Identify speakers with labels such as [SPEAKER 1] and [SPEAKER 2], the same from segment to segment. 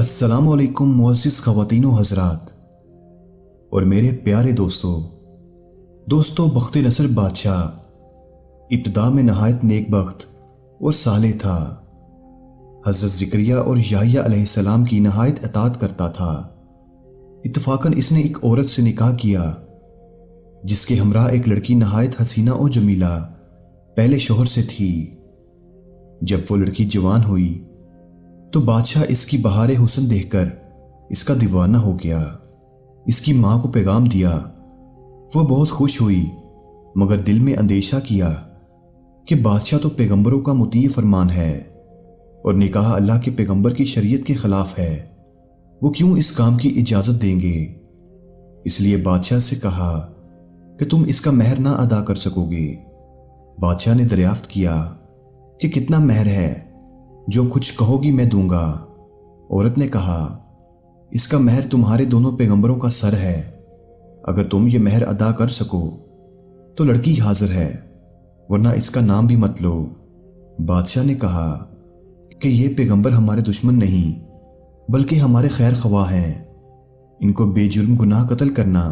[SPEAKER 1] अस्सलाम वालेकुम मुअज़्ज़िज़ ख़वातीन व हज़रात और मेरे प्यारे दोस्तों बख्त नसर बादशाह इब्तिदा में नहायत नेकबख्त और सालेह था। हज़रत ज़करिया और याह्या अलैहिस्सलाम की नहायत अताअत करता था। इत्तफ़ाक़न इसने एक औरत से निकाह किया जिसके हमरा एक लड़की नहायत हसीना और जमीला पहले शोहर से थी। जब वो लड़की जवान हुई तो बादशाह इसकी बहारे हुस्न देखकर इसका दीवाना हो गया। इसकी माँ को पैगाम दिया। वह बहुत खुश हुई मगर दिल में अंदेशा किया कि बादशाह तो पैगंबरों का मुती फरमान है और निकाह अल्लाह के पैगंबर की शरीयत के खिलाफ है। वो क्यों इस काम की इजाज़त देंगे। इसलिए बादशाह से कहा कि तुम इसका महर ना अदा कर सकोगे। बादशाह ने दरियाफ्त किया कि कितना महर है, जो कुछ कहोगी मैं दूंगा। औरत ने कहा इसका महर तुम्हारे दोनों पैगंबरों का सर है। अगर तुम ये महर अदा कर सको तो लड़की हाजिर है, वरना इसका नाम भी मत लो। बादशाह ने कहा कि ये पैगंबर हमारे दुश्मन नहीं बल्कि हमारे खैर ख्वाह हैं। इनको बेजुर्म गुनाह कत्ल करना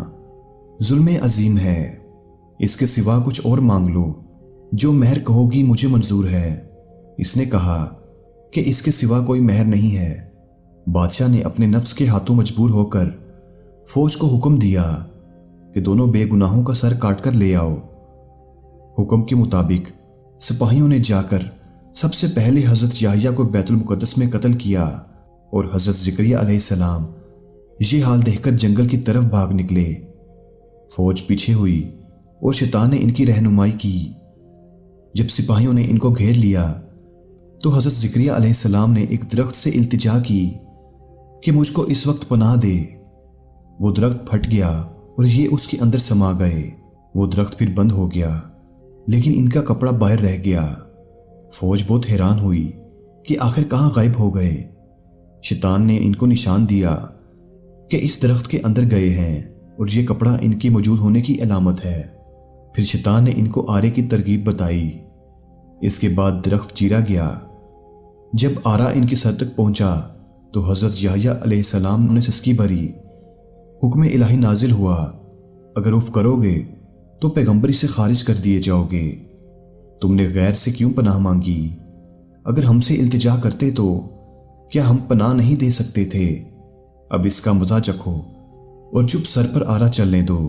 [SPEAKER 1] जुल्म अजीम है। इसके सिवा कुछ और मांग लो, जो महर कहोगी मुझे मंजूर है। इसने कहा कि इसके सिवा कोई महर नहीं है। बादशाह ने अपने नफ्स के हाथों मजबूर होकर फौज को हुक्म दिया कि दोनों बेगुनाहों का सर काट कर ले आओ। हुक्म के मुताबिक सिपाहियों ने जाकर सबसे पहले हजरत याह्या को बैतुल मुकद्दस में कत्ल किया और हजरत ज़करिया अलैहिस्सलाम ये हाल देखकर जंगल की तरफ भाग निकले। फौज पीछे हुई और शैतान ने इनकी रहनुमाई की। जब सिपाहियों ने इनको घेर लिया तो हजरत ज़करिया अलैहिस्सलाम ने एक दरख्त से इल्तिजा की कि मुझको इस वक्त पनाह दे। वो दरख्त फट गया और ये उसके अंदर समा गए। वो दरख्त फिर बंद हो गया लेकिन इनका कपड़ा बाहर रह गया। फौज बहुत हैरान हुई कि आखिर कहाँ गायब हो गए। शैतान ने इनको निशान दिया कि इस दरख्त के अंदर गए हैं और ये कपड़ा इनके मौजूद होने की अलामत है। फिर शैतान ने इनको आरे की तरकीब बताई। इसके बाद दरख्त चीरा गया। जब आरा इनके सर तक पहुंचा तो हजरत याह्या अलैहिस्सलाम ने सिसकी भरी। हुक्म इलाही नाजिल हुआ, अगर उफ करोगे तो पैगंबरी से खारिज कर दिए जाओगे। तुमने गैर से क्यों पनाह मांगी? अगर हमसे इल्तिजा करते तो क्या हम पनाह नहीं दे सकते थे? अब इसका मजा चखो और चुप सर पर आरा चलने दो।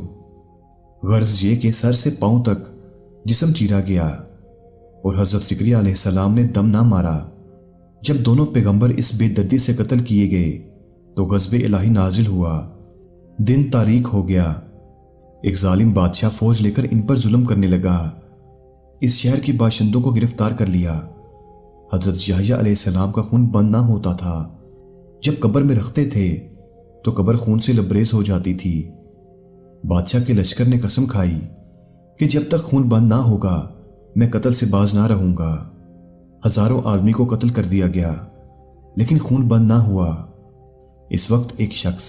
[SPEAKER 1] गर्ज ये कि सर से पांव तक जिस्म चीरा गया और हजरत ज़करिया अलैहिस्सलाम ने दम ना मारा। जब दोनों पैगंबर इस बेदर्दी से कत्ल किए गए तो गज़ब इलाही नाजिल हुआ। दिन तारीक हो गया। एक जालिम बादशाह फौज लेकर इन पर जुल्म करने लगा। इस शहर के बाशिंदों को गिरफ्तार कर लिया। हजरत याह्या अलैहिस्सलाम का खून बंद ना होता था। जब कब्र में रखते थे तो कब्र खून से लबरेज हो जाती थी। बादशाह के लश्कर ने कसम खाई कि जब तक खून बंद ना होगा मैं कत्ल से बाज ना रहूंगा। हजारों आदमी को कत्ल कर दिया गया लेकिन खून बंद ना हुआ। इस वक्त एक शख्स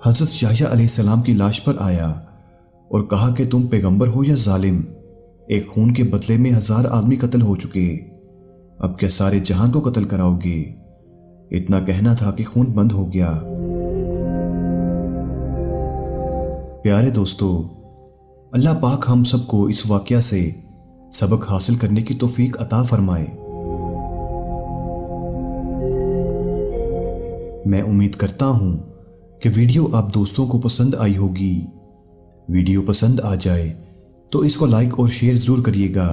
[SPEAKER 1] हजरत याह्या अलैहिस्सलाम की लाश पर आया और कहा कि तुम पैगंबर हो या जालिम? एक खून के बदले में 1000 आदमी कत्ल हो चुके, अब क्या सारे जहां को कत्ल कराओगे? इतना कहना था कि खून बंद हो गया। प्यारे दोस्तों, अल्लाह पाक हम सबको इस वाकया से सबक हासिल करने की तौफीक अता फरमाए। मैं उम्मीद करता हूं कि वीडियो आप दोस्तों को पसंद आई होगी। वीडियो पसंद आ जाए तो इसको लाइक और शेयर जरूर करिएगा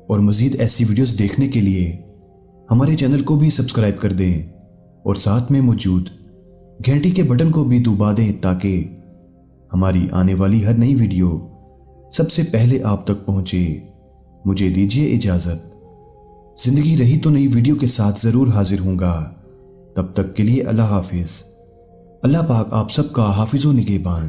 [SPEAKER 1] और मजीद ऐसी वीडियोस देखने के लिए हमारे चैनल को भी सब्सक्राइब कर दें और साथ में मौजूद घंटी के बटन को भी दबा दें ताकि हमारी आने वाली हर नई वीडियो सबसे पहले आप तक पहुंचे। मुझे दीजिए इजाजत। जिंदगी रही तो नई वीडियो के साथ जरूर हाजिर होऊंगा। तब तक के लिए अल्लाह हाफिज। अल्लाह पाक आप सबका हाफिज़ व निगहबान।